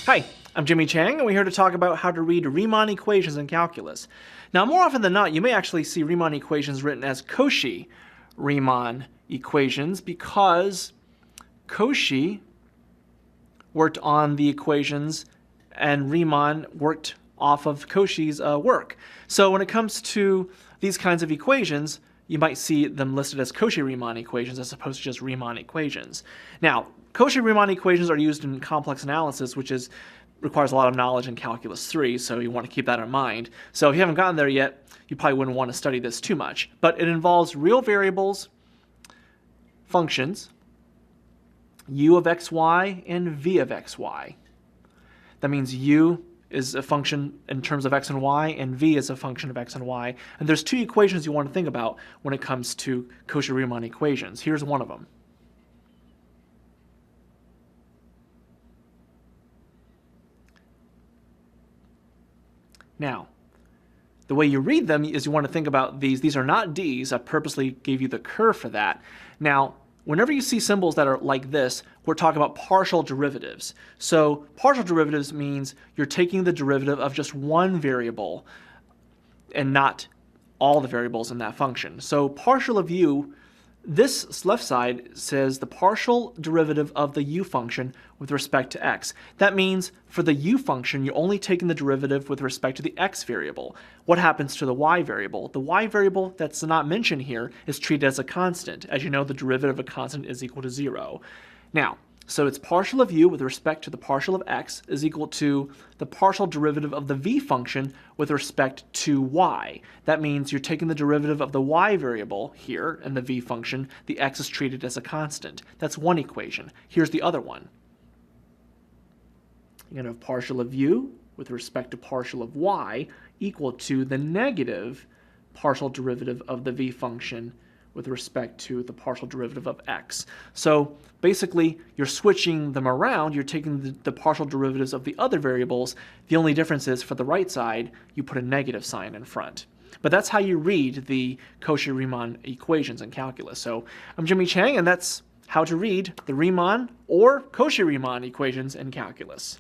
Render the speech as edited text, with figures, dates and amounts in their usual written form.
Hi, I'm Jimmy Chang, and we're here to talk about how to read Riemann equations in calculus. Now, more often than not, you may actually see Riemann equations written as Cauchy Riemann equations because Cauchy worked on the equations and Riemann worked off of Cauchy's work. So when it comes to these kinds of equations, you might see them listed as Cauchy-Riemann equations as opposed to just Riemann equations. Now, Cauchy-Riemann equations are used in complex analysis, which requires a lot of knowledge in Calculus 3, so you want to keep that in mind. So if you haven't gotten there yet, you probably wouldn't want to study this too much. But it involves real variables, functions, u of xy and v of xy. That means u is a function in terms of x and y, and v is a function of x and y. And there's two equations you want to think about when it comes to Cauchy-Riemann equations. Here's one of them. Now, the way you read them is you want to think about these. These are not d's. I purposely gave you the curve for that. Now, whenever you see symbols that are like this, we're talking about partial derivatives. So partial derivatives means you're taking the derivative of just one variable and not all the variables in that function. So partial of u, this left side says the partial derivative of the u function with respect to x. That means for the u function, you're only taking the derivative with respect to the x variable. What happens to the y variable? The y variable that's not mentioned here is treated as a constant. As you know, the derivative of a constant is equal to 0. Now, so it's partial of u with respect to the partial of x is equal to the partial derivative of the v function with respect to y. That means you're taking the derivative of the y variable here in the v function. The x is treated as a constant. That's one equation. Here's the other one. You're going to have partial of u with respect to partial of y equal to the negative partial derivative of the v function with respect to the partial derivative of x. So basically, you're switching them around. You're taking the partial derivatives of the other variables. The only difference is for the right side, you put a negative sign in front. But that's how you read the Cauchy-Riemann equations in calculus. So I'm Jimmy Chang, and that's how to read the Riemann or Cauchy-Riemann equations in calculus.